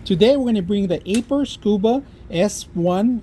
Today we're going to bring the Aiper Scuba S1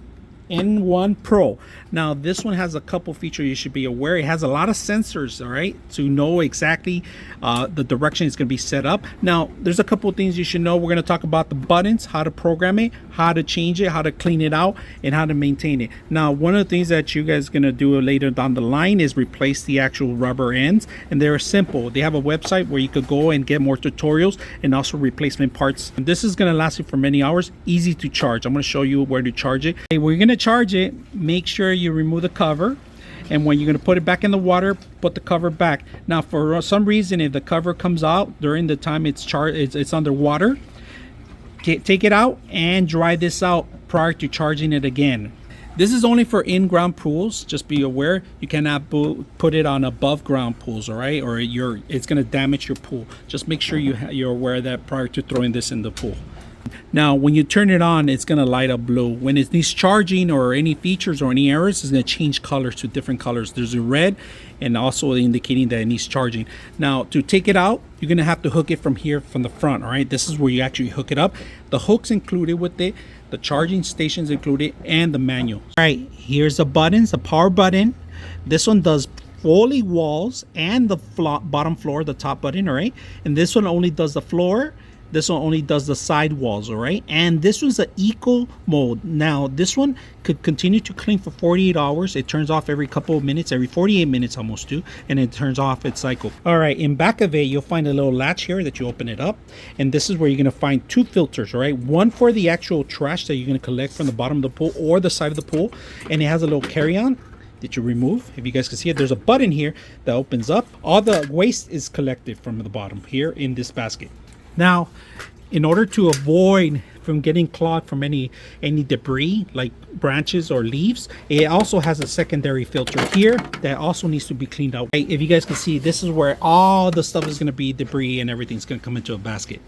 Pro. Now this one has a couple features you should be aware. It has a lot of sensors, all right, to know exactly the direction it's going to be set up. Now there's a couple of things you should know. We're going to talk about the buttons, how to program it, how to change it, how to clean it out, and how to maintain it. Now one of the things that you guys are going to do later down the line is replace the actual rubber ends, and they're simple. They have a website where you could go and get more tutorials and also replacement parts. And this is going to last you for many hours. Easy to charge. I'm going to show you where to charge it. Okay, we're going to charge it. Make sure you remove the cover, and when you're going to put it back in the water, put the cover back. Now for some reason, if the cover comes out during the time it's underwater, take it out and dry this out prior to charging it again. This is only for in-ground pools. Just be aware, you cannot put it on above ground pools, all right, or it's going to damage your pool. Just make sure you're aware of that prior to throwing this in the pool. Now when you turn it on, it's going to light up blue. When it needs charging or any features or any errors, it's going to change colors to different colors. There's a red and also indicating that it needs charging. Now to take it out, you're going to have to hook it from here, from the front, all right. This is where you actually hook it up. The hook's included with it, the charging station's included, and the manual. All right, here's the buttons, the power button. This one does fully walls and the bottom floor, the top button, all right. And this one only does the floor. This one only does the side walls, all right. And this one's an eco mode. Now this one could continue to clean for 48 hours. It turns off every couple of minutes, every 48 minutes almost too, and it turns off its cycle. All right, in back of it, you'll find a little latch here that you open it up, and this is where you're gonna find two filters, all right. One for the actual trash that you're gonna collect from the bottom of the pool or the side of the pool, and it has a little carry-on that you remove. If you guys can see it, there's a button here that opens up. All the waste is collected from the bottom here in this basket. Now, in order to avoid from getting clogged from any debris like branches or leaves, it also has a secondary filter here that also needs to be cleaned out. If you guys can see, this is where all the stuff is going to be, debris and everything's going to come into a basket.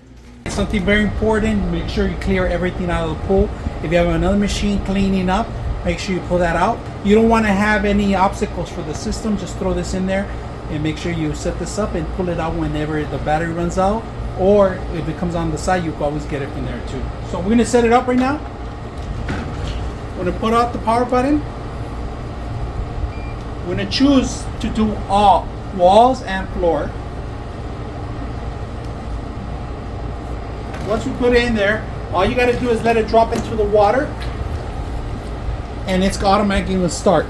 Something very important, make sure you clear everything out of the pool. If you have another machine cleaning up, make sure you pull that out. You don't want to have any obstacles for the system. Just throw this in there and make sure you set this up and pull it out whenever the battery runs out. Or if it comes on the side, you can always get it from there too. So we're gonna set it up right now. We're gonna put out the power button. We're gonna choose to do all walls and floor. Once we put it in there, all you gotta do is let it drop into the water, and it's automatically gonna start.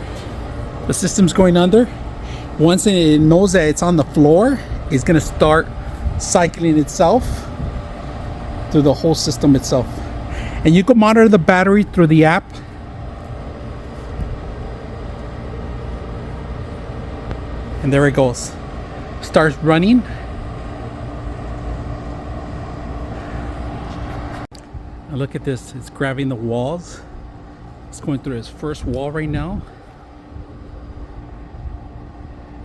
The system's going under. Once it knows that it's on the floor, it's gonna start cycling itself through the whole system itself. And you can monitor the battery through the app. And there it goes. Starts running. Now look at this. It's grabbing the walls. It's going through its first wall right now.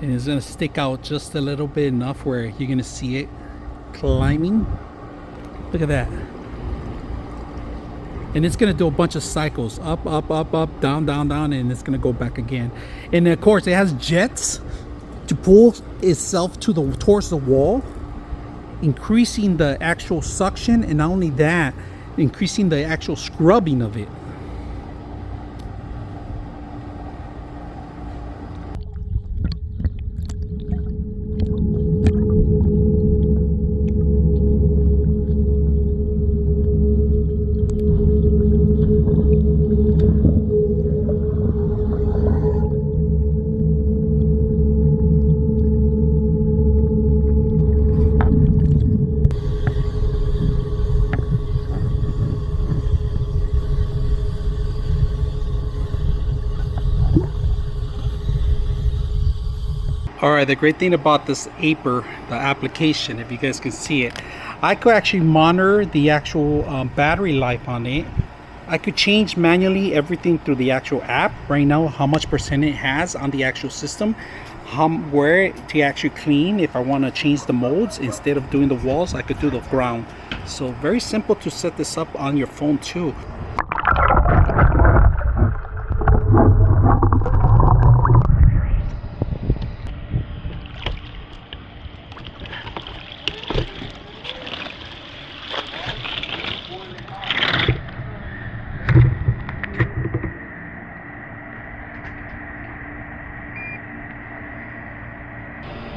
And it's going to stick out just a little bit, enough where you're going to see it climbing. Look at that. And it's going to do a bunch of cycles, up, up, up, up, down, down, down, and it's going to go back again. And of course it has jets to pull itself towards the wall, increasing the actual suction, and not only that, increasing the actual scrubbing of it. All right, the great thing about this Aiper, the application, if you guys can see it, I could actually monitor the actual battery life on it. I could change manually everything through the actual app right now, how much percent it has on the actual system, where to actually clean. If I want to change the modes, instead of doing the walls, I could do the ground. So very simple to set this up on your phone too.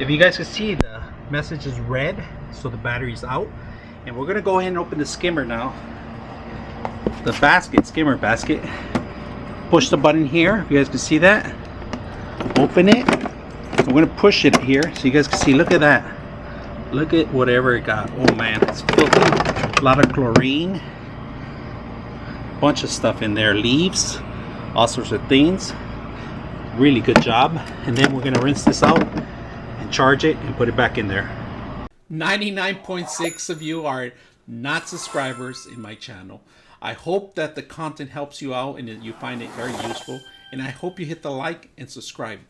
if you guys can see, the message is red, so the battery's out. And we're gonna go ahead and open the skimmer now. The basket, skimmer basket. Push the button here, if you guys can see that. Open it. I'm gonna push it here so you guys can see. Look at that. Look at whatever it got. Oh man, it's filthy. A lot of chlorine. Bunch of stuff in there. Leaves. All sorts of things. Really good job. And then we're gonna rinse this out and charge it and put it back in there. 99.6 of you are not subscribers in my channel. I hope that the content helps you out and that you find it very useful. And I hope you hit the like and subscribe.